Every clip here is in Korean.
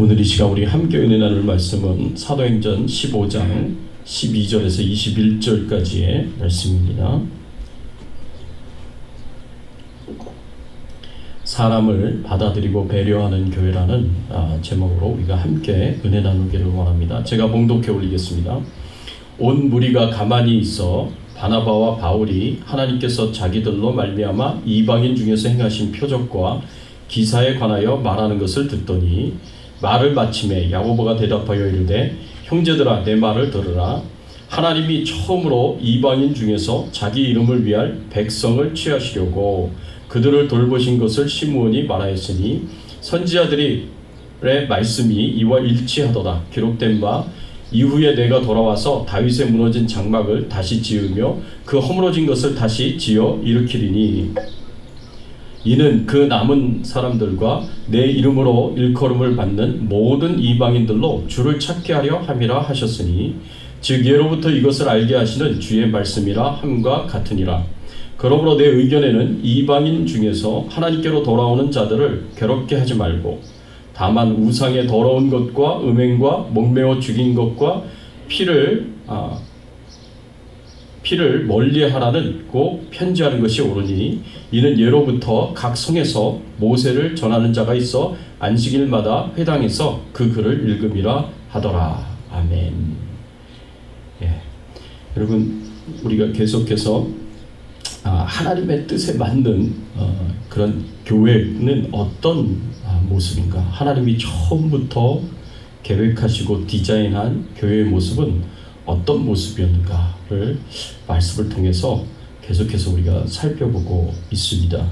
오늘 이 시간 우리 함께 은혜 나눌 말씀은 사도행전 15장 12절에서 21절까지의 말씀입니다. 사람을 받아들이고 배려하는 교회라는 제목으로 우리가 함께 은혜 나누기를 원합니다. 제가 봉독해 올리겠습니다. 온 무리가 가만히 있어 바나바와 바울이 하나님께서 자기들로 말미암아 이방인 중에서 행하신 표적과 기사에 관하여 말하는 것을 듣더니 말을 마침에 야고보가 대답하여 이르되 형제들아 내 말을 들으라. 하나님이 처음으로 이방인 중에서 자기 이름을 위할 백성을 취하시려고 그들을 돌보신 것을 시므온이 말하였으니 선지자들의 말씀이 이와 일치하도다. 기록된 바 이후에 내가 돌아와서 다윗의 무너진 장막을 다시 지으며 그 허물어진 것을 다시 지어 일으키리니 이는 그 남은 사람들과 내 이름으로 일컬음을 받는 모든 이방인들로 주를 찾게 하려 함이라 하셨으니 즉 예로부터 이것을 알게 하시는 주의 말씀이라 함과 같으니라. 그러므로 내 의견에는 이방인 중에서 하나님께로 돌아오는 자들을 괴롭게 하지 말고 다만 우상의 더러운 것과 음행과 목매어 죽인 것과 피를 멀리하라는 꼭 편지하는 것이 옳으니 이는 예로부터 각 성에서 모세를 전하는 자가 있어 안식일마다 회당에서 그 글을 읽음이라 하더라. 아멘. 여러분 우리가 계속해서 하나님의 뜻에 맞는 그런 교회는 어떤 모습인가? 하나님이 처음부터 계획하시고 디자인한 교회의 모습은 어떤 모습이었는가를 말씀을 통해서 계속해서 우리가 살펴보고 있습니다.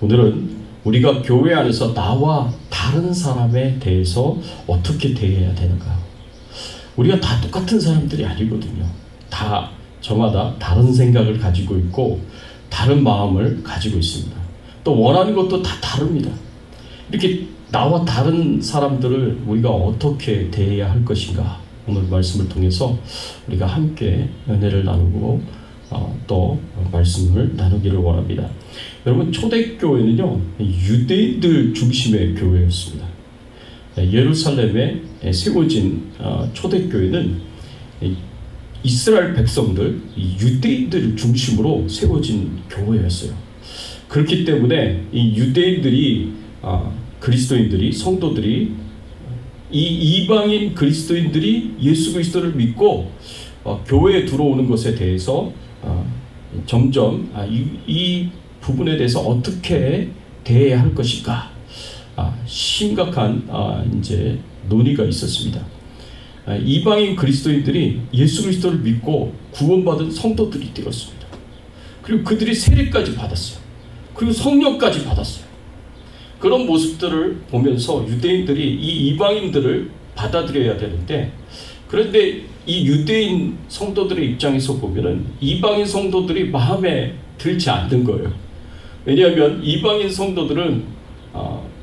오늘은 우리가 교회 안에서 나와 다른 사람에 대해서 어떻게 대해야 되는가? 우리가 다 똑같은 사람들이 아니거든요. 다 저마다 다른 생각을 가지고 있고 다른 마음을 가지고 있습니다. 또 원하는 것도 다 다릅니다. 이렇게 나와 다른 사람들을 우리가 어떻게 대해야 할 것인가? 오늘 말씀을 통해서 우리가 함께 은혜를 나누고 또 말씀을 나누기를 원합니다. 여러분 초대교회는요 유대인들 중심의 교회였습니다. 예루살렘에 세워진 초대교회는 이스라엘 백성들, 유대인들 중심으로 세워진 교회였어요. 그렇기 때문에 이 유대인들이 그리스도인들이 성도들이 이 이방인 그리스도인들이 예수 그리스도를 믿고 교회에 들어오는 것에 대해서 점점 이 부분에 대해서 어떻게 대해야 할 것인가 심각한 이제 논의가 있었습니다. 이방인 그리스도인들이 예수 그리스도를 믿고 구원받은 성도들이 되었습니다. 그리고 그들이 세례까지 받았어요. 그리고 성령까지 받았어요. 그런 모습들을 보면서 유대인들이 이 이방인들을 받아들여야 되는데 그런데 이 유대인 성도들의 입장에서 보면은 이방인 성도들이 마음에 들지 않는 거예요. 왜냐하면 이방인 성도들은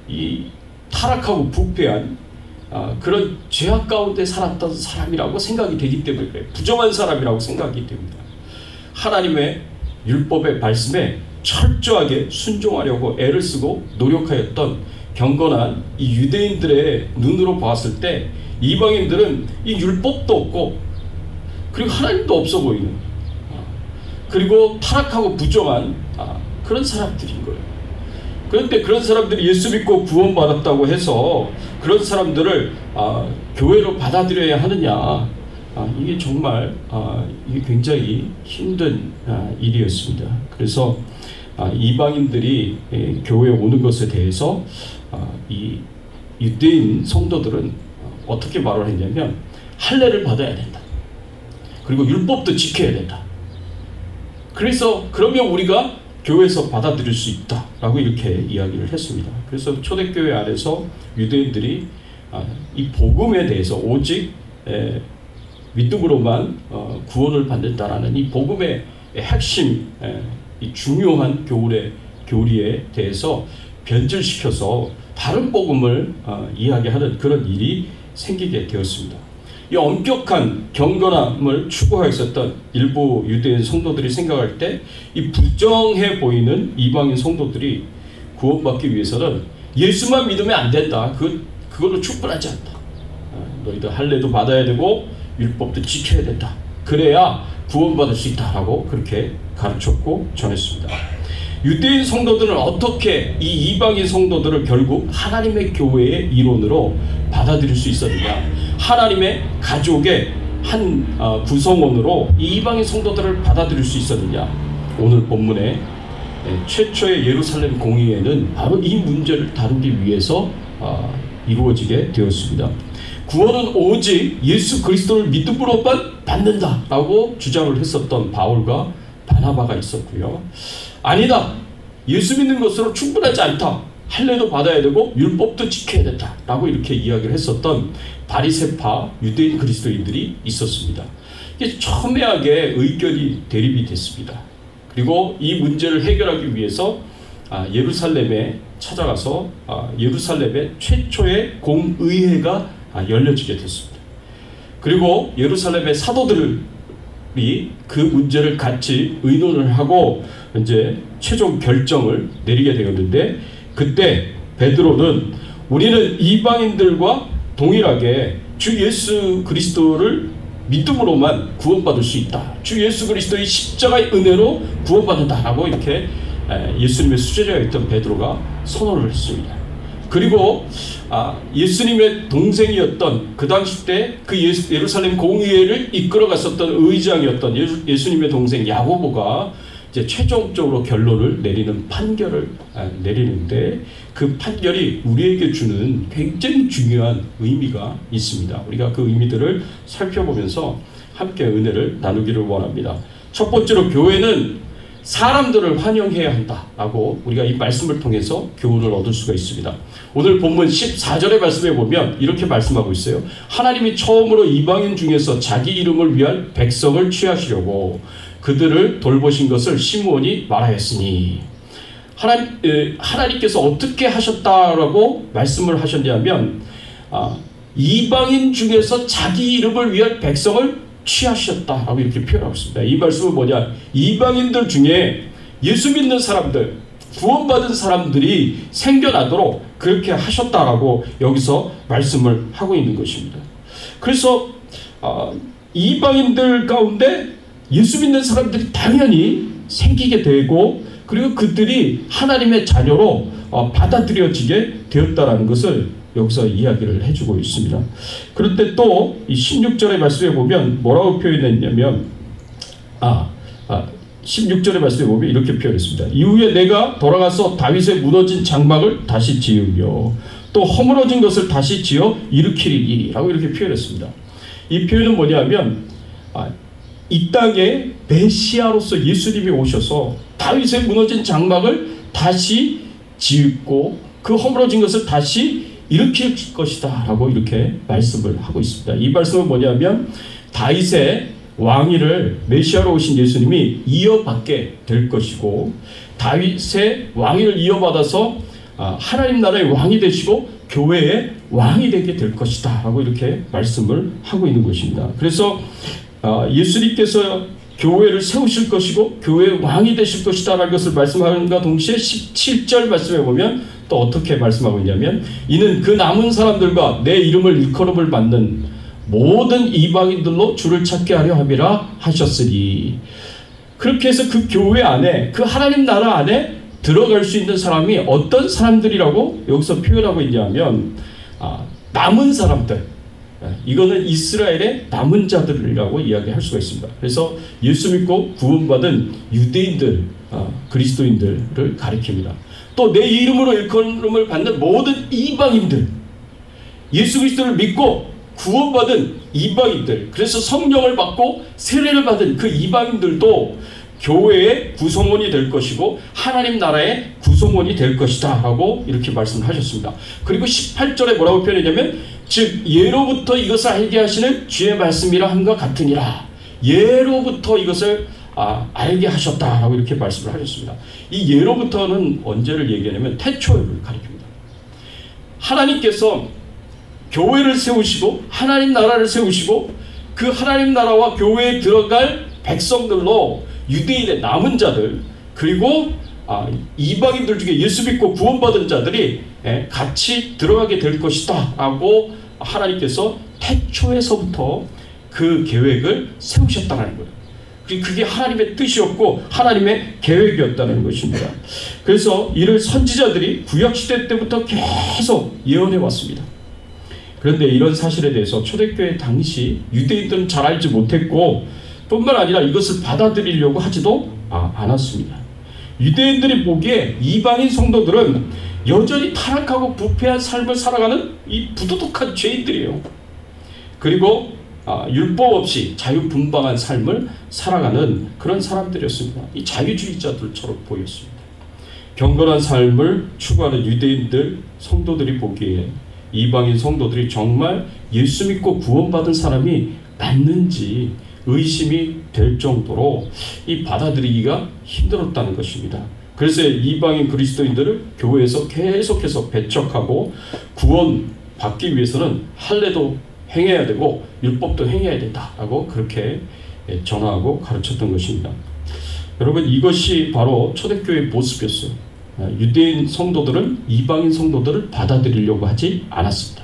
이 타락하고 부패한 그런 죄악 가운데 살았던 사람이라고 생각이 되기 때문에 그래요. 부정한 사람이라고 생각이 됩니다. 하나님의 율법의 말씀에 철저하게 순종하려고 애를 쓰고 노력하였던 경건한 이 유대인들의 눈으로 봤을 때 이방인들은 이 율법도 없고 그리고 하나님도 없어 보이는 그리고 타락하고 부정한 그런 사람들인 거예요. 그런데 그런 사람들이 예수 믿고 구원받았다고 해서 그런 사람들을 교회로 받아들여야 하느냐, 이게 정말 이게 굉장히 힘든 일이었습니다. 그래서 이방인들이 교회에 오는 것에 대해서 이 유대인 성도들은 어떻게 말을 했냐면 할례를 받아야 된다. 그리고 율법도 지켜야 된다. 그래서 그러면 우리가 교회에서 받아들일 수 있다라고 이렇게 이야기를 했습니다. 그래서 초대교회 안에서 유대인들이 이 복음에 대해서 오직 믿음으로만 구원을 받는다라는 이 복음의 핵심, 이 중요한 교리에 대해서 변질시켜서 다른 복음을 이야기하는 그런 일이 생기게 되었습니다. 이 엄격한 경건함을 추구하였었던 일부 유대인 성도들이 생각할 때 이 부정해 보이는 이방인 성도들이 구원받기 위해서는 예수만 믿으면 안 된다. 그걸로 충분하지 않다. 너희들 할례도 받아야 되고 율법도 지켜야 된다. 그래야 구원받을 수 있다라고 그렇게 가르쳤고 전했습니다. 유대인 성도들은 어떻게 이 이방인 성도들을 결국 하나님의 교회의 일원으로 받아들일 수 있었느냐? 하나님의 가족의 한 구성원으로 이 이방인 성도들을 받아들일 수 있었느냐? 오늘 본문의 최초의 예루살렘 공의회는 바로 이 문제를 다루기 위해서 이루어지게 되었습니다. 구원은 오직 예수 그리스도를 믿음으로만 받는다라고 주장을 했었던 바울과 바나바가 있었고요. 아니다. 예수 믿는 것으로 충분하지 않다. 할례도 받아야 되고 율법도 지켜야 된다라고 이렇게 이야기를 했었던 바리새파 유대인 그리스도인들이 있었습니다. 이게 첨예하게 의견이 대립이 됐습니다. 그리고 이 문제를 해결하기 위해서 예루살렘에 찾아가서 예루살렘의 최초의 공의회가 열려지게 됐습니다. 그리고 예루살렘의 사도들이 그 문제를 같이 의논을 하고 이제 최종 결정을 내리게 되었는데, 그때 베드로는 우리는 이방인들과 동일하게 주 예수 그리스도를 믿음으로만 구원받을 수 있다. 주 예수 그리스도의 십자가의 은혜로 구원받는다라고 이렇게 예수님의 수제자가 있던 베드로가 선언을 했습니다. 그리고 예수님의 동생이었던 그 당시 때 그 예루살렘 공의회를 이끌어 갔었던 의장이었던 예수님의 동생 야고보가 이제 최종적으로 결론을 내리는 판결을 내리는데, 그 판결이 우리에게 주는 굉장히 중요한 의미가 있습니다. 우리가 그 의미들을 살펴보면서 함께 은혜를 나누기를 원합니다. 첫 번째로, 교회는 사람들을 환영해야 한다라고 우리가 이 말씀을 통해서 교훈을 얻을 수가 있습니다. 오늘 본문 14절의 말씀에 보면 이렇게 말씀하고 있어요. 하나님이 처음으로 이방인 중에서 자기 이름을 위한 백성을 취하시려고 그들을 돌보신 것을 시므온이 말하였으니, 하나님께서 어떻게 하셨다라고 말씀을 하셨냐면 이방인 중에서 자기 이름을 위한 백성을 취하셨다라고 이렇게 표현하고 있습니다. 이 말씀은 뭐냐? 이방인들 중에 예수 믿는 사람들, 구원받은 사람들이 생겨나도록 그렇게 하셨다라고 여기서 말씀을 하고 있는 것입니다. 그래서 이방인들 가운데 예수 믿는 사람들이 당연히 생기게 되고, 그리고 그들이 하나님의 자녀로 받아들여지게 되었다라는 것을 여기서 이야기를 해주고 있습니다. 그런데 또 이 16절의 말씀에 보면 뭐라고 표현했냐면 16절의 말씀에 보면 이렇게 표현했습니다. 이후에 내가 돌아가서 다윗의 무너진 장막을 다시 지으며 또 허물어진 것을 다시 지어 일으키리니 라고 이렇게 표현했습니다. 이 표현은 뭐냐면 이 땅에 메시아로서 예수님이 오셔서 다윗의 무너진 장막을 다시 짓고 그 허물어진 것을 다시 일으킬 것이다 라고 이렇게 말씀을 하고 있습니다. 이 말씀은 뭐냐면 다윗의 왕위를 메시아로 오신 예수님이 이어받게 될 것이고, 다윗의 왕위를 이어받아서 하나님 나라의 왕이 되시고 교회의 왕이 되게 될 것이다 라고 이렇게 말씀을 하고 있는 것입니다. 그래서 예수님께서 교회를 세우실 것이고 교회의 왕이 되실 것이다 라는 것을 말씀하는가 동시에 17절 말씀에 보면 또 어떻게 말씀하고 있냐면, 이는 그 남은 사람들과 내 이름을 일컬음을 받는 모든 이방인들로 주를 찾게 하려 함이라 하셨으니, 그렇게 해서 그 교회 안에, 그 하나님 나라 안에 들어갈 수 있는 사람이 어떤 사람들이라고 여기서 표현하고 있냐면 남은 사람들, 이거는 이스라엘의 남은 자들이라고 이야기할 수가 있습니다. 그래서 예수 믿고 구원받은 유대인들, 그리스도인들을 가리킵니다. 또 내 이름으로 일컬음을 받는 모든 이방인들, 예수 그리스도를 믿고 구원받은 이방인들, 그래서 성령을 받고 세례를 받은 그 이방인들도 교회의 구성원이 될 것이고 하나님 나라의 구성원이 될 것이다 라고 이렇게 말씀하셨습니다. 그리고 18절에 뭐라고 표현했냐면, 즉 예로부터 이것을 알게 하시는 주의 말씀이라 함과 같으니라. 예로부터 이것을 알게 하셨다라고 이렇게 말씀을 하셨습니다. 이 예로부터는 언제를 얘기하냐면 태초를 가리킵니다. 하나님께서 교회를 세우시고 하나님 나라를 세우시고 그 하나님 나라와 교회에 들어갈 백성들로 유대인의 남은 자들, 그리고 이방인들 중에 예수 믿고 구원받은 자들이 같이 들어가게 될 것이다 라고 하나님께서 태초에서부터 그 계획을 세우셨다는 거예요. 그게 하나님의 뜻이었고 하나님의 계획이었다는 것입니다. 그래서 이를 선지자들이 구약시대 때부터 계속 예언해 왔습니다. 그런데 이런 사실에 대해서 초대교회 당시 유대인들은 잘 알지 못했고 뿐만 아니라 이것을 받아들이려고 하지도 않았습니다. 유대인들이 보기에 이방인 성도들은 여전히 타락하고 부패한 삶을 살아가는 이 부도덕한 죄인들이에요. 그리고 율법 없이 자유분방한 삶을 살아가는 그런 사람들이었습니다. 이 자유주의자들처럼 보였습니다. 경건한 삶을 추구하는 유대인들 성도들이 보기에 이방인 성도들이 정말 예수 믿고 구원받은 사람이 맞는지 의심이 될 정도로 이 받아들이기가 힘들었다는 것입니다. 그래서 이방인 그리스도인들을 교회에서 계속해서 배척하고 구원받기 위해서는 할례도 행해야 되고 율법도 행해야 된다라고 그렇게 전하고 가르쳤던 것입니다. 여러분, 이것이 바로 초대교회의 모습이었어요. 유대인 성도들은 이방인 성도들을 받아들이려고 하지 않았습니다.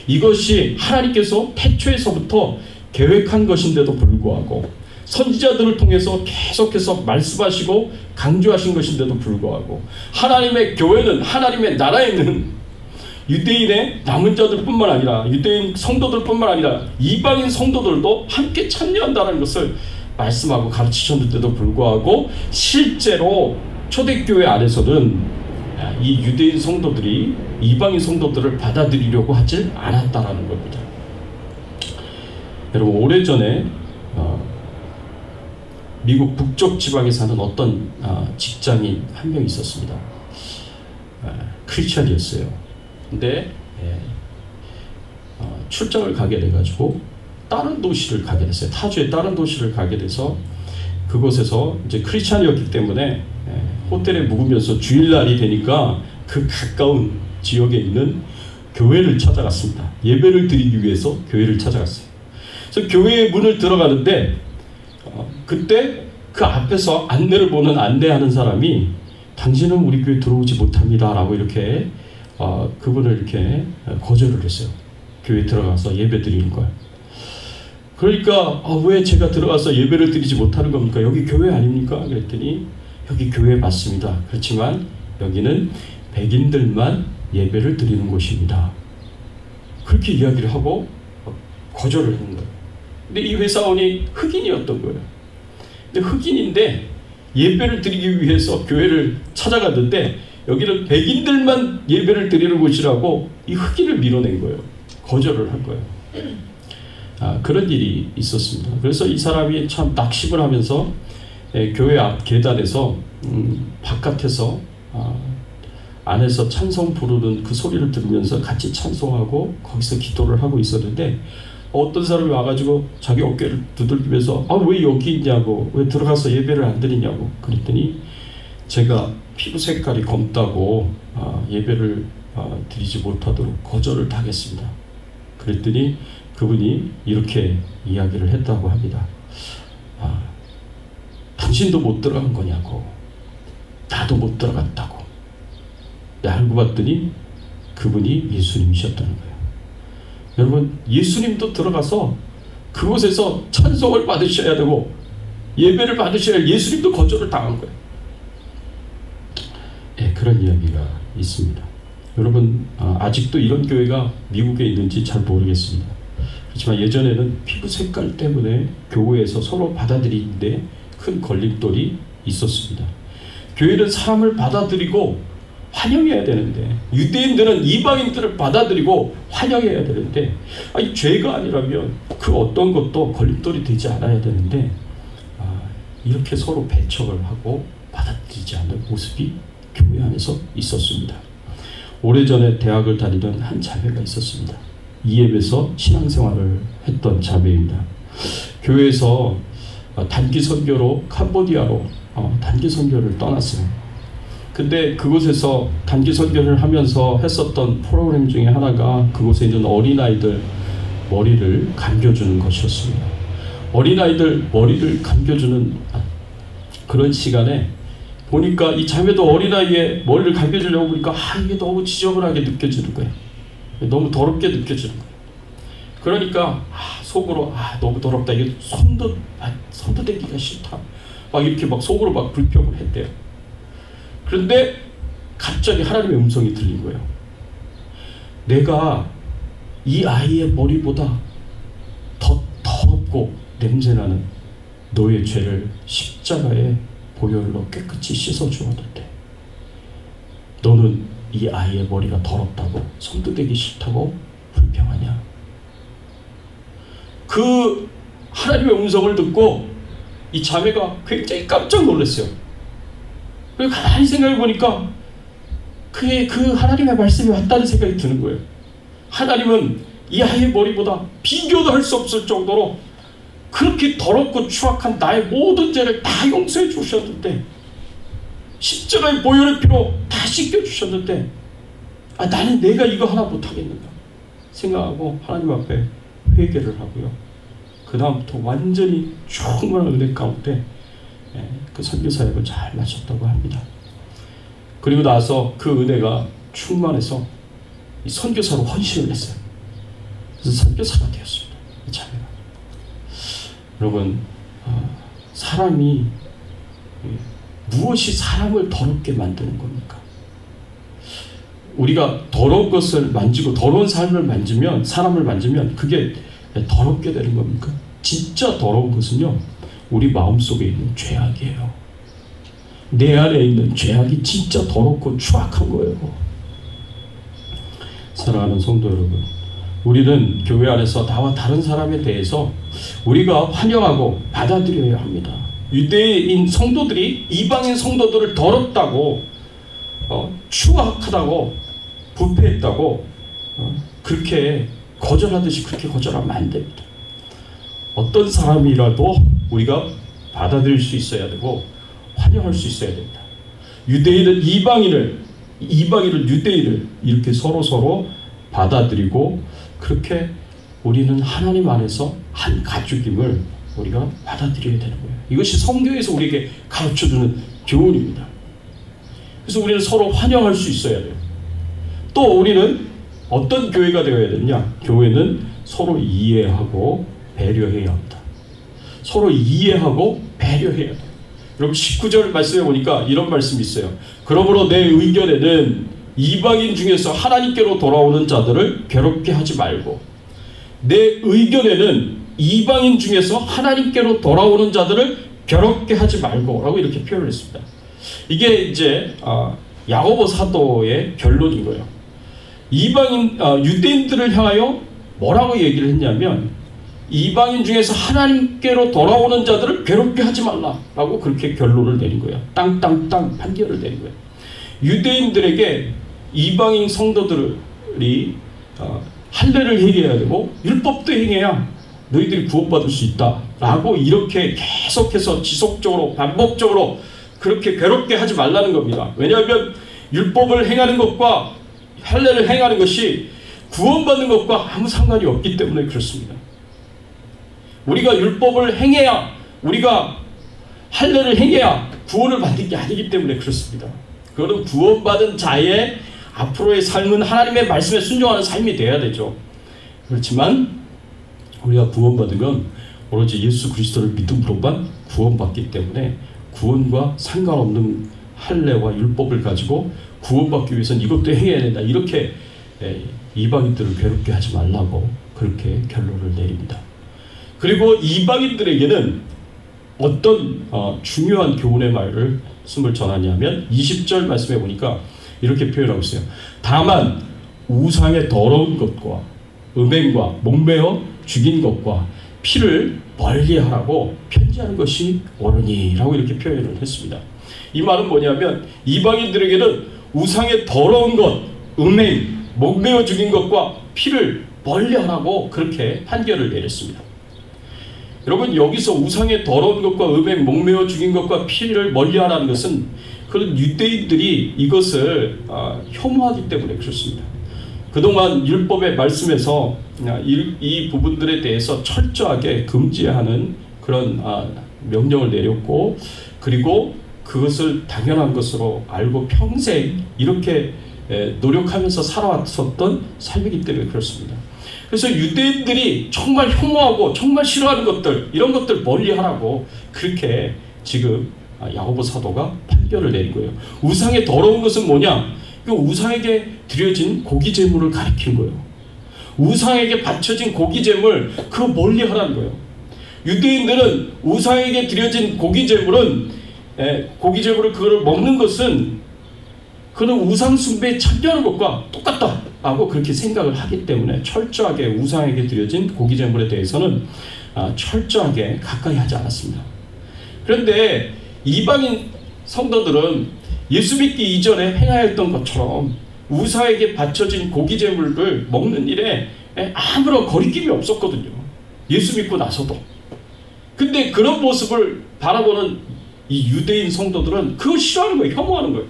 이것이 하나님께서 태초에서부터 계획한 것인데도 불구하고 선지자들을 통해서 계속해서 말씀하시고 강조하신 것인데도 불구하고 하나님의 교회는, 하나님의 나라에는 유대인의 남은 자들뿐만 아니라 유대인 성도들뿐만 아니라 이방인 성도들도 함께 참여한다는 것을 말씀하고 가르치셨는데도 불구하고 실제로 초대교회 안에서는 이 유대인 성도들이 이방인 성도들을 받아들이려고 하지 않았다라는 겁니다. 여러분, 오래전에 미국 북쪽 지방에 사는 어떤 직장인 한 명 있었습니다. 크리스천이었어요. 근데 출장을 가게 돼가지고 다른 도시를 가게 됐어요. 타주의 다른 도시를 가게 돼서 그곳에서 이제 크리스찬이었기 때문에 호텔에 묵으면서 주일날이 되니까 그 가까운 지역에 있는 교회를 찾아갔습니다. 예배를 드리기 위해서 교회를 찾아갔어요. 그래서 교회의 문을 들어가는데 그때 그 앞에서 안내를 보는 안내하는 사람이 당신은 우리 교회 들어오지 못합니다 라고 이렇게 그분을 이렇게 거절을 했어요. 교회에 들어가서 예배 드리는 걸. 그러니까 왜 제가 들어가서 예배를 드리지 못하는 겁니까? 여기 교회 아닙니까? 그랬더니 여기 교회 맞습니다. 그렇지만 여기는 백인들만 예배를 드리는 곳입니다. 그렇게 이야기를 하고 거절을 했는 거예요. 근데 이 회사원이 흑인이었던 거예요. 근데 흑인인데 예배를 드리기 위해서 교회를 찾아갔는데 여기는 백인들만 예배를 드리는 곳이라고 이 흑인을 밀어낸 거예요. 거절을 한 거예요. 그런 일이 있었습니다. 그래서 이 사람이 참 낙심을 하면서 교회 앞 계단에서 바깥에서 안에서 찬송 부르는 그 소리를 들으면서 같이 찬송하고 거기서 기도를 하고 있었는데 어떤 사람이 와가지고 자기 어깨를 두들기면서 왜 여기 있냐고, 왜 들어가서 예배를 안 드리냐고 그랬더니 제가 피부 색깔이 검다고 예배를 드리지 못하도록 거절을 당했습니다. 그랬더니 그분이 이렇게 이야기를 했다고 합니다. 당신도 못 들어간 거냐고, 나도 못 들어갔다고. 알고 봤더니 그분이 예수님이셨다는 거예요. 여러분, 예수님도 들어가서 그곳에서 찬송을 받으셔야 되고 예배를 받으셔야 예수님도 거절을 당한 거예요. 그런 이야기가 있습니다. 여러분, 아직도 이런 교회가 미국에 있는지 잘 모르겠습니다. 그렇지만 예전에는 피부 색깔 때문에 교회에서 서로 받아들이는데 큰 걸림돌이 있었습니다. 교회는 사람을 받아들이고 환영해야 되는데, 유대인들은 이방인들을 받아들이고 환영해야 되는데, 죄가 아니라면 그 어떤 것도 걸림돌이 되지 않아야 되는데 이렇게 서로 배척을 하고 받아들이지 않는 모습이 교회 안에서 있었습니다. 오래전에 대학을 다니던 한 자매가 있었습니다. 이앱에서 신앙생활을 했던 자매입니다. 교회에서 단기 선교로 캄보디아로 단기 선교를 떠났어요. 근데 그곳에서 단기 선교를 하면서 했었던 프로그램 중에 하나가 그곳에 있는 어린아이들 머리를 감겨주는 것이었습니다. 어린아이들 머리를 감겨주는 그런 시간에 보니까 이 자매도 어린아이의 머리를 감겨주려고 보니까 이게 너무 지저분하게 느껴지는 거예요. 너무 더럽게 느껴지는 거예요. 그러니까 속으로 너무 더럽다. 이게 손도 대기가 싫다. 막 이렇게 막 속으로 막 불평을 했대요. 그런데 갑자기 하나님의 음성이 들린 거예요. 내가 이 아이의 머리보다 더 더럽고 냄새나는 너의 죄를 십자가에 보혈로 깨끗이 씻어주었는데 너는 이 아이의 머리가 더럽다고 손도 대기 싫다고 불평하냐. 그 하나님의 음성을 듣고 이 자매가 굉장히 깜짝 놀랐어요. 그리고 가만히 생각해 보니까 그 하나님의 말씀이 왔다는 생각이 드는 거예요. 하나님은 이 아이의 머리보다 비교도 할 수 없을 정도로 그렇게 더럽고 추악한 나의 모든 죄를 다 용서해 주셨는데, 십자가의 보혈의 피로 다 씻겨주셨는데 나는 내가 이거 하나 못하겠는가 생각하고 하나님 앞에 회개를 하고요. 그 다음부터 완전히 충만한 은혜 가운데 그 선교사역을 잘 마쳤다고 합니다. 그리고 나서 그 은혜가 충만해서 이 선교사로 헌신을 했어요. 그래서 선교사가 되었습니다. 이 자매가. 여러분, 사람이 무엇이 사람을 더럽게 만드는 겁니까? 우리가 더러운 것을 만지고 더러운 삶을 만지면, 사람을 만지면 그게 더럽게 되는 겁니까? 진짜 더러운 것은요, 우리 마음속에 있는 죄악이에요. 내 안에 있는 죄악이 진짜 더럽고 추악한 거예요. 사랑하는 성도 여러분, 우리는 교회 안에서 나와 다른 사람에 대해서 우리가 환영하고 받아들여야 합니다. 유대인 성도들이 이방인 성도들을 더럽다고 추악하다고 부패했다고 그렇게 거절하듯이 그렇게 거절하면 안 됩니다. 어떤 사람이라도 우리가 받아들일 수 있어야 되고 환영할 수 있어야 됩니다. 유대인은 이방인을 유대인을 이렇게 서로 받아들이고, 그렇게 우리는 하나님 안에서 한 가족임을 우리가 받아들여야 되는 거예요. 이것이 성경에서 우리에게 가르쳐주는 교훈입니다. 그래서 우리는 서로 환영할 수 있어야 돼요. 또 우리는 어떤 교회가 되어야 되느냐? 교회는 서로 이해하고 배려해야 합니다. 서로 이해하고 배려해야 돼요. 여러분 19절 말씀해 보니까 이런 말씀이 있어요. 그러므로 내 의견에는 이방인 중에서 하나님께로 돌아오는 자들을 괴롭게 하지 말고, 내 의견에는 이방인 중에서 하나님께로 돌아오는 자들을 괴롭게 하지 말고 라고 이렇게 표현을 했습니다. 이게 이제 야고보 사도의 결론인 거예요. 유대인들을 향하여 뭐라고 얘기를 했냐면, 이방인 중에서 하나님께로 돌아오는 자들을 괴롭게 하지 말라라고 그렇게 결론을 내린 거예요. 땅 판결을 내린 거예요. 유대인들에게 이방인 성도들이 할례를 행해야 되고 율법도 행해야 너희들이 구원받을 수 있다라고 이렇게 계속해서 지속적으로 반복적으로 그렇게 괴롭게 하지 말라는 겁니다. 왜냐하면 율법을 행하는 것과 할례를 행하는 것이 구원받는 것과 아무 상관이 없기 때문에 그렇습니다. 우리가 율법을 행해야, 우리가 할례를 행해야 구원을 받는 게 아니기 때문에 그렇습니다. 그거는 구원받은 자의 앞으로의 삶은 하나님의 말씀에 순종하는 삶이 돼야 되죠. 그렇지만 우리가 구원받은 건 오로지 예수 그리스도를 믿음으로만 구원받기 때문에 구원과 상관없는 할례와 율법을 가지고 구원받기 위해서는 이것도 행해야 된다, 이렇게 이방인들을 괴롭게 하지 말라고 그렇게 결론을 내립니다. 그리고 이방인들에게는 어떤 중요한 교훈의 말씀을 전하냐면 20절 말씀해 보니까 이렇게 표현하고 있어요. 다만 우상의 더러운 것과 음행과 목매어 죽인 것과 피를 멀리하라고 편지하는 것이 옳으니라고 이렇게 표현을 했습니다. 이 말은 뭐냐면 이방인들에게는 우상의 더러운 것, 음행, 목매어 죽인 것과 피를 멀리하라고 그렇게 판결을 내렸습니다. 여러분, 여기서 우상의 더러운 것과 음행, 목매어 죽인 것과 피를 멀리하라는 것은 그런 유대인들이 이것을 혐오하기 때문에 그렇습니다. 그동안 율법의 말씀에서 이 부분들에 대해서 철저하게 금지하는 그런 명령을 내렸고, 그리고 그것을 당연한 것으로 알고 평생 이렇게 노력하면서 살아왔었던 삶이기 때문에 그렇습니다. 그래서 유대인들이 정말 혐오하고 정말 싫어하는 것들, 이런 것들 멀리하라고 그렇게 지금 야고보 사도가 판결을 내린 거예요. 우상의 더러운 것은 뭐냐? 그 우상에게 드려진 고기 제물을 가리키는 거예요. 우상에게 바쳐진 고기 제물, 그거 멀리하라는 거예요. 유대인들은 우상에게 드려진 고기 제물을 그거를 먹는 것은 그는 우상 숭배에 참여하는 것과 똑같다라고 그렇게 생각을 하기 때문에 철저하게 우상에게 드려진 고기 제물에 대해서는 철저하게 가까이 하지 않았습니다. 그런데 이방인 성도들은 예수 믿기 이전에 행하였던 것처럼 우상에게 바쳐진 고기 제물을 먹는 일에 아무런 거리낌이 없었거든요. 예수 믿고 나서도. 근데 그런 모습을 바라보는 이 유대인 성도들은 그거 싫어하는 거예요. 혐오하는 거예요.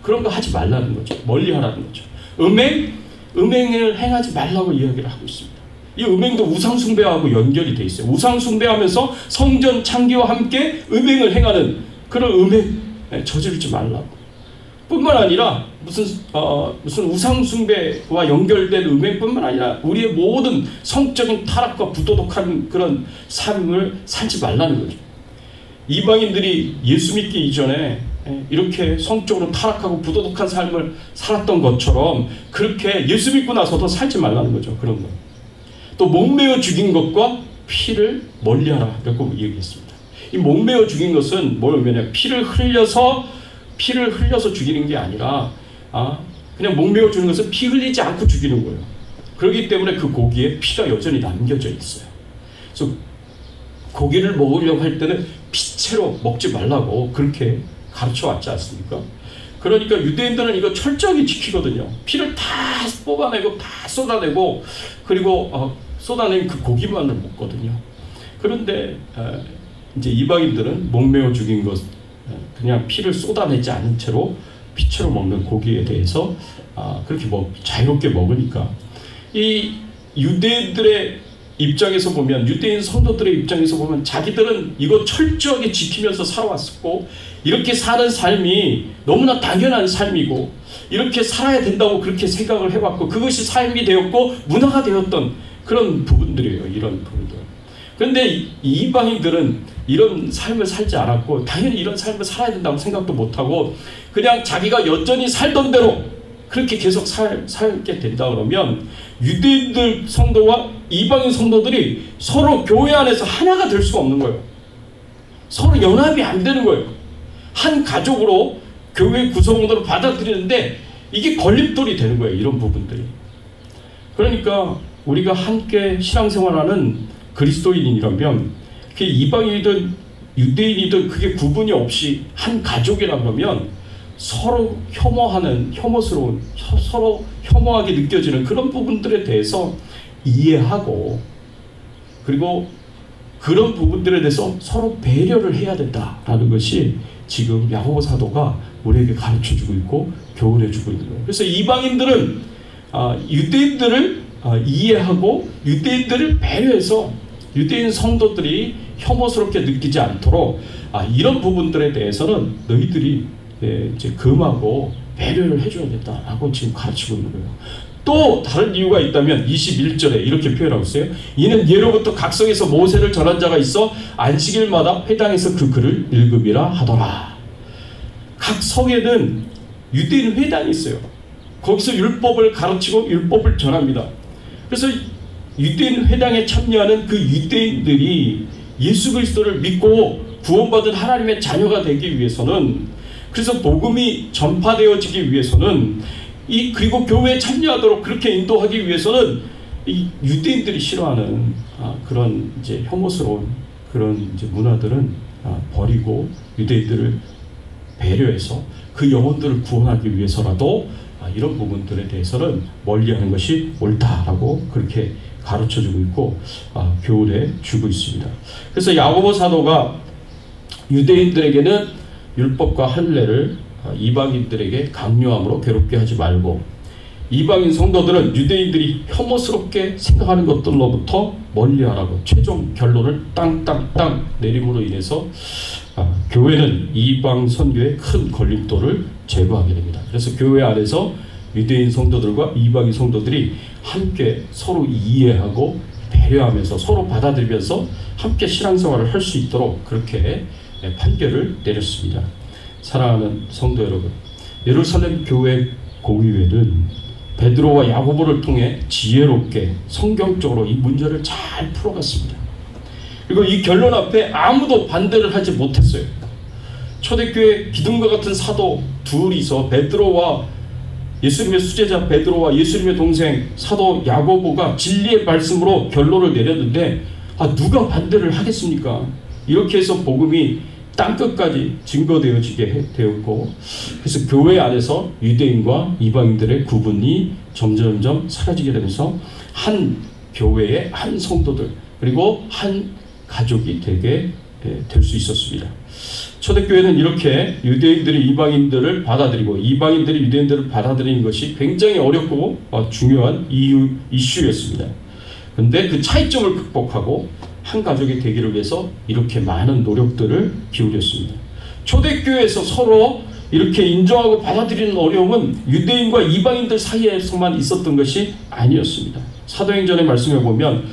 그런 거 하지 말라는 거죠. 멀리 하라는 거죠. 음행을 행하지 말라고 이야기를 하고 있습니다. 이 음행도 우상숭배하고 연결이 돼 있어요. 우상숭배하면서 성전 창기와 함께 음행을 행하는 그런 음행 저지르지 말라고. 뿐만 아니라 무슨 우상숭배와 연결된 음행뿐만 아니라 우리의 모든 성적인 타락과 부도덕한 그런 삶을 살지 말라는 거죠. 이방인들이 예수 믿기 이전에 이렇게 성적으로 타락하고 부도덕한 삶을 살았던 것처럼 그렇게 예수 믿고 나서도 살지 말라는 거죠. 그런 거. 또 목매어 죽인 것과 피를 멀리하라 라고 얘기했습니다. 이 목매어 죽인 것은 뭐냐면 피를 흘려서 죽이는 게 아니라 그냥 목매어 죽는 것은 피 흘리지 않고 죽이는 거예요. 그렇기 때문에 그 고기에 피가 여전히 남겨져 있어요. 그래서 고기를 먹으려고 할 때는 피채로 먹지 말라고 그렇게 가르쳐 왔지 않습니까? 그러니까 유대인들은 이거 철저하게 지키거든요. 피를 다 뽑아내고 다 쏟아내고 그리고 쏟아낸 그 고기만을 먹거든요. 그런데 이제 이방인들은 목매어 죽인 것, 그냥 피를 쏟아내지 않은 채로 피채로 먹는 고기에 대해서 그렇게 자유롭게 먹으니까 이 유대인들의 입장에서 보면, 유대인 성도들의 입장에서 보면 자기들은 이거 철저하게 지키면서 살아왔었고 이렇게 사는 삶이 너무나 당연한 삶이고 이렇게 살아야 된다고 그렇게 생각을 해왔고 그것이 삶이 되었고 문화가 되었던 그런 부분들이에요. 이런 부분들. 그런데 이방인들은 이런 삶을 살지 않았고 당연히 이런 삶을 살아야 된다고 생각도 못하고 그냥 자기가 여전히 살던 대로 그렇게 계속 살게 된다 그러면 유대인들 성도와 이방인 성도들이 서로 교회 안에서 하나가 될 수가 없는 거예요. 서로 연합이 안 되는 거예요. 한 가족으로 교회 구성원으로 받아들이는데 이게 걸림돌이 되는 거예요. 이런 부분들이. 그러니까 우리가 함께 신앙생활하는 그리스도인이라면 그게 이방인이든 유대인이든 그게 구분이 없이 한 가족이라 그러면 서로 혐오스러운, 서로 혐오하게 느껴지는 그런 부분들에 대해서 이해하고 그리고 그런 부분들에 대해서 서로 배려를 해야 된다라는 것이 지금 야고보 사도가 우리에게 가르쳐주고 있고 교훈해주고 있는 거예요. 그래서 이방인들은 유대인들을 이해하고 유대인들을 배려해서 유대인 성도들이 혐오스럽게 느끼지 않도록 이런 부분들에 대해서는 너희들이 이제 금하고 배려를 해줘야 된다라고 지금 가르치고 있는 거예요. 또 다른 이유가 있다면 21절에 이렇게 표현하고 있어요. 이는 예로부터 각성에서 모세를 전한 자가 있어 안식일마다 회당에서 그 글을 읽음이라 하더라. 각 성에는 유대인 회당이 있어요. 거기서 율법을 가르치고 율법을 전합니다. 그래서 유대인 회당에 참여하는 그 유대인들이 예수 그리스도를 믿고 구원받은 하나님의 자녀가 되기 위해서는, 그래서 복음이 전파되어지기 위해서는, 그리고 교회에 참여하도록 그렇게 인도하기 위해서는 이 유대인들이 싫어하는 그런 이제 혐오스러운 그런 이제 문화들은 버리고 유대인들을 배려해서 그 영혼들을 구원하기 위해서라도 이런 부분들에 대해서는 멀리하는 것이 옳다라고 그렇게 가르쳐주고 있고 교훈해 주고 있습니다. 그래서 야고보 사도가 유대인들에게는 율법과 할례를 이방인들에게 강요함으로 괴롭게 하지 말고 이방인 성도들은 유대인들이 혐오스럽게 생각하는 것들로부터 멀리하라고 최종 결론을 땅땅땅 내림으로 인해서 교회는 이방 선교의 큰 걸림돌을 제거하게 됩니다. 그래서 교회 안에서 유대인 성도들과 이방인 성도들이 함께 서로 이해하고 배려하면서 서로 받아들이면서 함께 신앙생활을 할 수 있도록 그렇게 판결을 내렸습니다. 사랑하는 성도 여러분, 예루살렘 교회 공의회는 베드로와 야고보를 통해 지혜롭게 성경적으로 이 문제를 잘 풀어갔습니다. 그리고 이 결론 앞에 아무도 반대를 하지 못했어요. 초대교회 기둥과 같은 사도 둘이서 베드로와 예수님의 수제자 베드로와 예수님의 동생 사도 야고보가 진리의 말씀으로 결론을 내렸는데 누가 반대를 하겠습니까? 이렇게 해서 복음이 땅끝까지 증거되어지게 되었고, 그래서 교회 안에서 유대인과 이방인들의 구분이 점점점 사라지게 되면서 한 교회의 한 성도들 그리고 한 가족이 되게 될 수 있었습니다. 초대교회는 이렇게 유대인들이 이방인들을 받아들이고 이방인들이 유대인들을 받아들이는 것이 굉장히 어렵고 중요한 이슈였습니다. 그런데 그 차이점을 극복하고 한 가족이 되기를 위해서 이렇게 많은 노력들을 기울였습니다. 초대교회에서 서로 이렇게 인정하고 받아들이는 어려움은 유대인과 이방인들 사이에서만 있었던 것이 아니었습니다. 사도행전의 말씀에 보면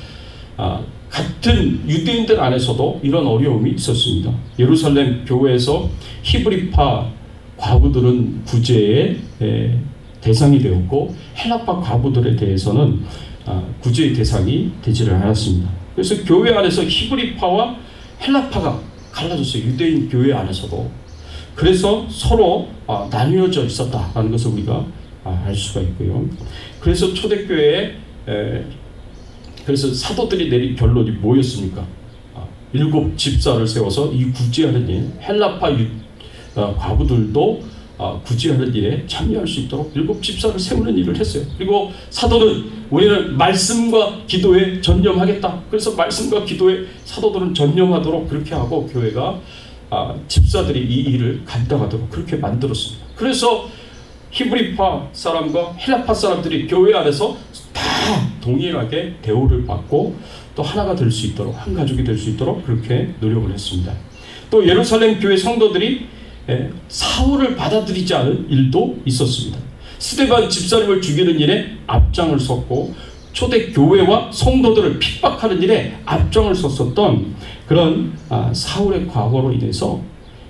같은 유대인들 안에서도 이런 어려움이 있었습니다. 예루살렘 교회에서 히브리파 과부들은 구제의 대상이 되었고 헬라파 과부들에 대해서는 구제의 대상이 되지를 않았습니다. 그래서 교회 안에서 히브리파와 헬라파가 갈라졌어요. 유대인 교회 안에서도. 그래서 서로 나뉘어져 있었다라는 것을 우리가 알 수가 있고요. 그래서 초대교회에 그래서 사도들이 내린 결론이 뭐였습니까? 7 집사를 세워서 이 구제하는 일, 헬라파 과부들도 구제하는 일에 참여할 수 있도록 7 집사를 세우는 일을 했어요. 그리고 사도는 우리는 말씀과 기도에 전념하겠다. 그래서 말씀과 기도에 사도들은 전념하도록 그렇게 하고 교회가 집사들이 이 일을 감당하도록 그렇게 만들었습니다. 그래서 히브리파 사람과 헬라파 사람들이 교회 안에서 다 동일하게 대우를 받고 또 하나가 될 수 있도록 한 가족이 될 수 있도록 그렇게 노력을 했습니다. 또 예루살렘 교회 성도들이 사울을 받아들이지 않은 일도 있었습니다. 스데반 집사님을 죽이는 일에 앞장을 섰고 초대교회와 성도들을 핍박하는 일에 앞장을 섰었던 그런 사울의 과거로 인해서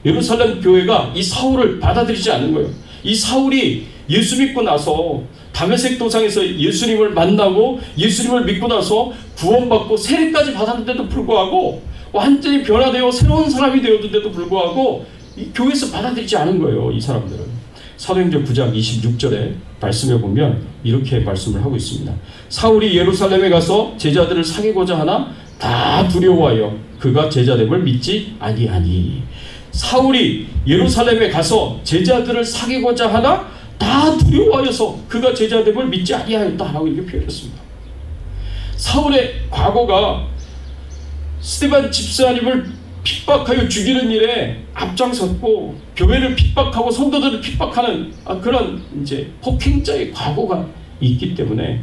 예루살렘 교회가 이 사울을 받아들이지 않는 거예요. 이 사울이 예수 믿고 나서 다메섹 도상에서 예수님을 만나고 예수님을 믿고 나서 구원받고 세례까지 받았는데도 불구하고 완전히 변화되어 새로운 사람이 되었는데도 불구하고 이 교회에서 받아들이지 않은 거예요. 이 사람들은. 사도행전 9장 26절에 말씀해 보면 이렇게 말씀을 하고 있습니다. 사울이 예루살렘에 가서 제자들을 사귀고자 하나 다 두려워하여 그가 제자됨을 믿지 아니하니. 사울이 예루살렘에 가서 제자들을 사귀고자 하나 다 두려워하여서 그가 제자됨을 믿지 아니하였다라고 이렇게 표현했습니다. 사울의 과거가 스데반 집사님을 핍박하여 죽이는 일에 앞장섰고 교회를 핍박하고 성도들을 핍박하는 그런 이제 폭행자의 과거가 있기 때문에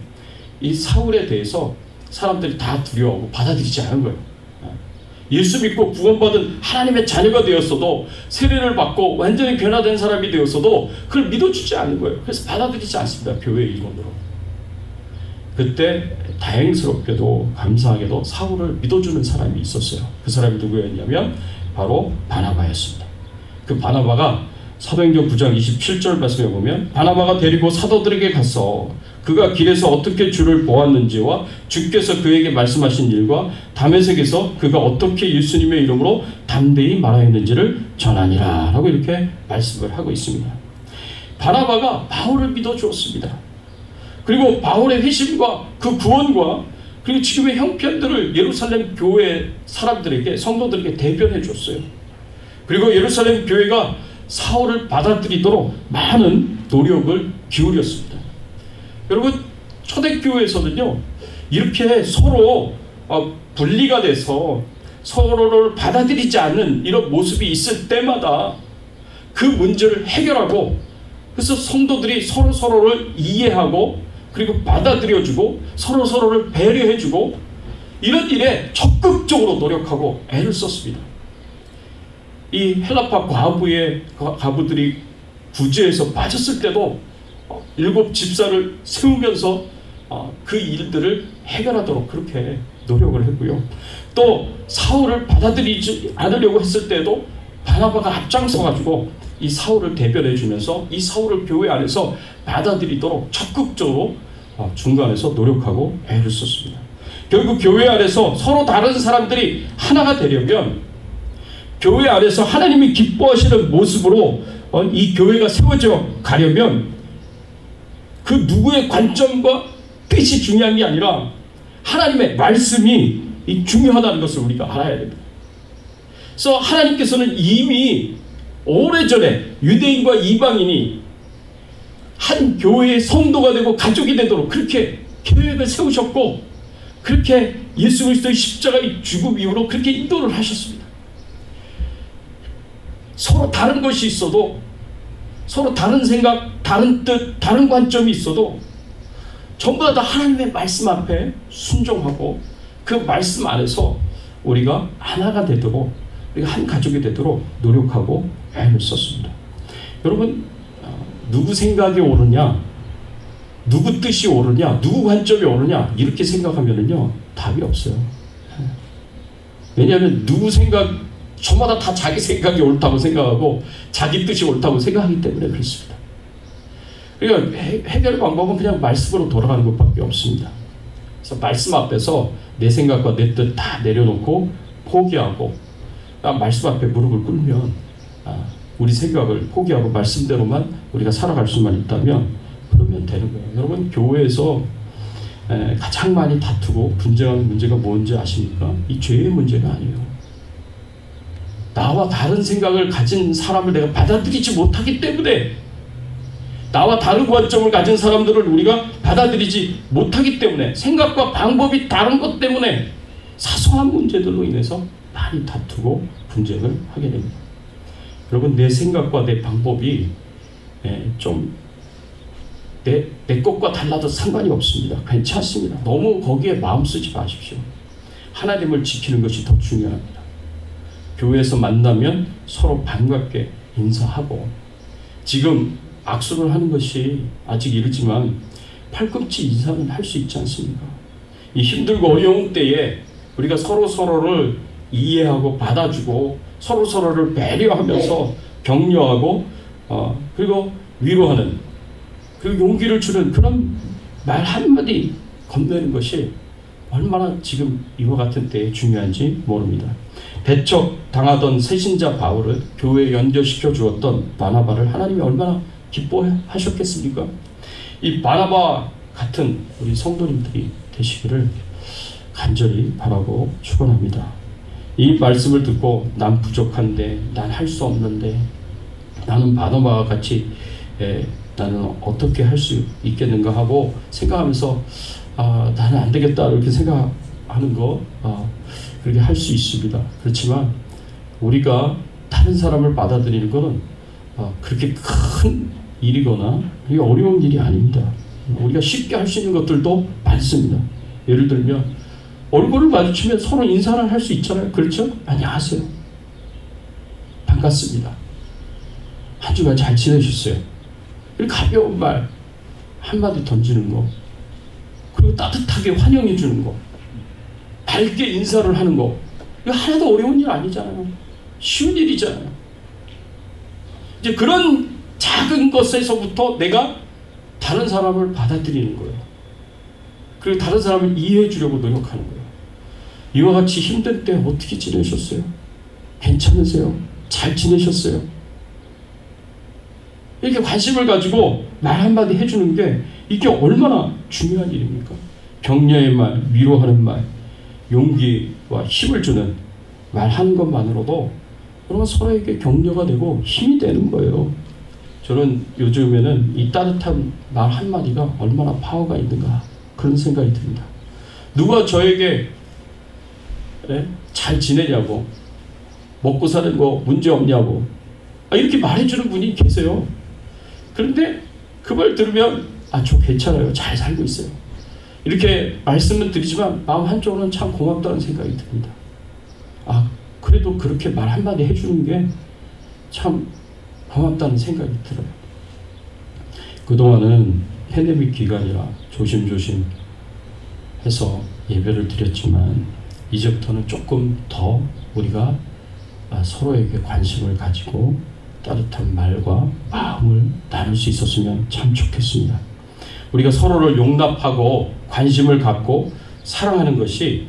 이 사울에 대해서 사람들이 다 두려워하고 받아들이지 않은 거예요. 예수 믿고 구원받은 하나님의 자녀가 되었어도 세례를 받고 완전히 변화된 사람이 되었어도 그걸 믿어주지 않는 거예요. 그래서 받아들이지 않습니다. 교회의 일원으로. 그때 다행스럽게도 감사하게도 사울을 믿어주는 사람이 있었어요. 그 사람이 누구였냐면 바로 바나바였습니다. 그 바나바가 사도행전 9장 27절 말씀에 보면 바나바가 데리고 사도들에게 가서 그가 길에서 어떻게 주를 보았는지와 주께서 그에게 말씀하신 일과 다메섹에서 그가 어떻게 예수님의 이름으로 담대히 말하였는지를 전하니라 라고 이렇게 말씀을 하고 있습니다. 바나바가 바울을 믿어주었습니다. 그리고 바울의 회심과 그 구원과 그리고 지금의 형편들을 예루살렘 교회 사람들에게 성도들에게 대변해 줬어요. 그리고 예루살렘 교회가 사울을 받아들이도록 많은 노력을 기울였습니다. 여러분 초대교회에서는요 이렇게 서로 분리가 돼서 서로를 받아들이지 않는 이런 모습이 있을 때마다 그 문제를 해결하고 그래서 성도들이 서로를 이해하고 그리고 받아들여주고 서로를 배려해주고 이런 일에 적극적으로 노력하고 애를 썼습니다. 이 헬라파 과부들이 구제에서 빠졌을 때도 7 집사를 세우면서 그 일들을 해결하도록 그렇게 노력을 했고요. 또 사울을 받아들이지 않으려고 했을 때도 바나바가 앞장서가지고 이 사울을 대변해 주면서 이 사울을 교회 안에서 받아들이도록 적극적으로 중간에서 노력하고 애를 썼습니다. 결국 교회 안에서 서로 다른 사람들이 하나가 되려면, 교회 안에서 하나님이 기뻐하시는 모습으로 이 교회가 세워져 가려면 그 누구의 관점과 뜻이 중요한 게 아니라 하나님의 말씀이 중요하다는 것을 우리가 알아야 됩니다. 그래서 하나님께서는 이미 오래전에 유대인과 이방인이 한 교회의 성도가 되고 가족이 되도록 그렇게 계획을 세우셨고, 그렇게 예수 그리스도의 십자가의 죽음 이후로 그렇게 인도를 하셨습니다. 서로 다른 것이 있어도, 서로 다른 생각, 다른 뜻, 다른 관점이 있어도 전부 다 하나님의 말씀 앞에 순종하고 그 말씀 안에서 우리가 하나가 되도록, 우리가 한 가족이 되도록 노력하고 애를 썼습니다. 여러분, 누구 생각이 옳으냐, 누구 뜻이 옳으냐, 누구 관점이 옳으냐 이렇게 생각하면은요 답이 없어요. 왜냐하면 누구 생각, 저마다 다 자기 생각이 옳다고 생각하고 자기 뜻이 옳다고 생각하기 때문에 그렇습니다. 그러니까 해결 방법은 그냥 말씀으로 돌아가는 것밖에 없습니다. 그래서 말씀 앞에서 내 생각과 내 뜻 다 내려놓고 포기하고 말씀 앞에 무릎을 꿇으면 우리 생각을 포기하고 말씀대로만 우리가 살아갈 수만 있다면 그러면 되는 거예요. 여러분, 교회에서 가장 많이 다투고 분쟁하는 문제가 뭔지 아십니까? 이 죄의 문제가 아니에요. 나와 다른 생각을 가진 사람을 내가 받아들이지 못하기 때문에, 나와 다른 관점을 가진 사람들을 우리가 받아들이지 못하기 때문에, 생각과 방법이 다른 것 때문에 사소한 문제들로 인해서 많이 다투고 분쟁을 하게 됩니다. 여러분, 내 생각과 내 방법이 좀 내 것과 달라도 상관이 없습니다. 괜찮습니다. 너무 거기에 마음 쓰지 마십시오. 하나님을 지키는 것이 더 중요합니다. 교회에서 만나면 서로 반갑게 인사하고, 지금 악수를 하는 것이 아직 이르지만 팔꿈치 인사는 할 수 있지 않습니까? 이 힘들고 어려운 때에 우리가 서로를 이해하고 받아주고 서로를 배려하면서 격려하고 그리고 위로하는, 그리고 용기를 주는 그런 말 한마디 건네는 것이 얼마나 지금 이와 같은 때에 중요한지 모릅니다. 배척당하던 새신자 바울을 교회에 연결시켜 주었던 바나바를 하나님이 얼마나 기뻐하셨겠습니까? 이 바나바 같은 우리 성도님들이 되시기를 간절히 바라고 축원합니다. 이 말씀을 듣고 난 부족한데, 난 할 수 없는데, 나는 바나바와 같이 나는 어떻게 할 수 있겠는가 하고 생각하면서 나는 안 되겠다 이렇게 생각하는 거 그렇게 할 수 있습니다. 그렇지만 우리가 다른 사람을 받아들이는 것은 그렇게 큰 일이거나 그게 어려운 일이 아닙니다. 우리가 쉽게 할 수 있는 것들도 많습니다. 예를 들면 얼굴을 마주치면 서로 인사를 할 수 있잖아요. 그렇죠? 안녕하세요. 반갑습니다. 한 주간 잘 지내셨어요? 이렇게 가벼운 말 한마디 던지는 거, 그리고 따뜻하게 환영해 주는 거, 밝게 인사를 하는 거, 이거 하나도 어려운 일 아니잖아요. 쉬운 일이잖아요. 이제 그런 작은 것에서부터 내가 다른 사람을 받아들이는 거예요. 그리고 다른 사람을 이해해 주려고 노력하는 거예요. 이와 같이 힘든 때 어떻게 지내셨어요? 괜찮으세요? 잘 지내셨어요? 이렇게 관심을 가지고 말 한마디 해주는 게 이게 얼마나 중요한 일입니까? 격려의 말, 위로하는 말, 용기와 힘을 주는 말 하는 것만으로도 그러면 서로에게 격려가 되고 힘이 되는 거예요. 저는 요즘에는 이 따뜻한 말 한마디가 얼마나 파워가 있는가 그런 생각이 듭니다. 누가 저에게 잘 지내냐고, 먹고 사는 거 문제 없냐고 이렇게 말해주는 분이 계세요. 그런데 그 말 들으면 저 괜찮아요. 잘 살고 있어요. 이렇게 말씀을 드리지만 마음 한쪽으로는 참 고맙다는 생각이 듭니다. 그래도 그렇게 말 한마디 해주는 게 참 고맙다는 생각이 들어요. 그동안은 팬데믹 기간이라 조심조심 해서 예배를 드렸지만 이제부터는 조금 더 우리가 서로에게 관심을 가지고 따뜻한 말과 마음을 나눌 수 있었으면 참 좋겠습니다. 우리가 서로를 용납하고 관심을 갖고 사랑하는 것이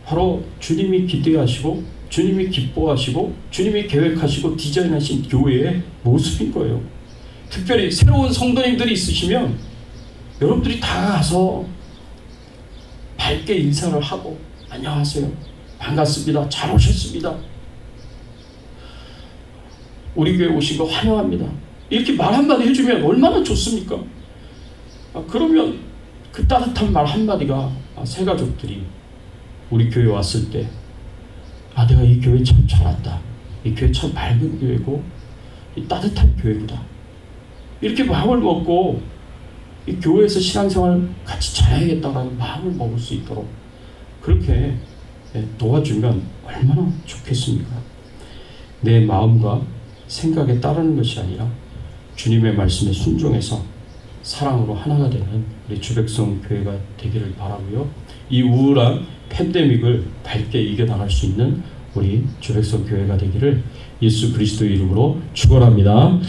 바로 주님이 기대하시고 주님이 기뻐하시고 주님이 계획하시고 디자인하신 교회의 모습인 거예요. 특별히 새로운 성도님들이 있으시면 여러분들이 다 가서 밝게 인사를 하고 안녕하세요, 반갑습니다, 잘 오셨습니다, 우리 교회 오신 거 환영합니다, 이렇게 말 한마디 해주면 얼마나 좋습니까? 그러면 그 따뜻한 말 한마디가 새가족들이 우리 교회 왔을 때 내가 이 교회 참 잘 왔다, 이 교회 참 맑은 교회고 이 따뜻한 교회구나, 이렇게 마음을 먹고 이 교회에서 신앙생활 같이 잘해야겠다라는 마음을 먹을 수 있도록 그렇게 도와주면 얼마나 좋겠습니까? 내 마음과 생각에 따르는 것이 아니라 주님의 말씀에 순종해서 사랑으로 하나가 되는 우리 주백성 교회가 되기를 바라고요. 이 우울한 팬데믹을 밝게 이겨나갈 수 있는 우리 주백성 교회가 되기를 예수 그리스도의 이름으로 축원합니다.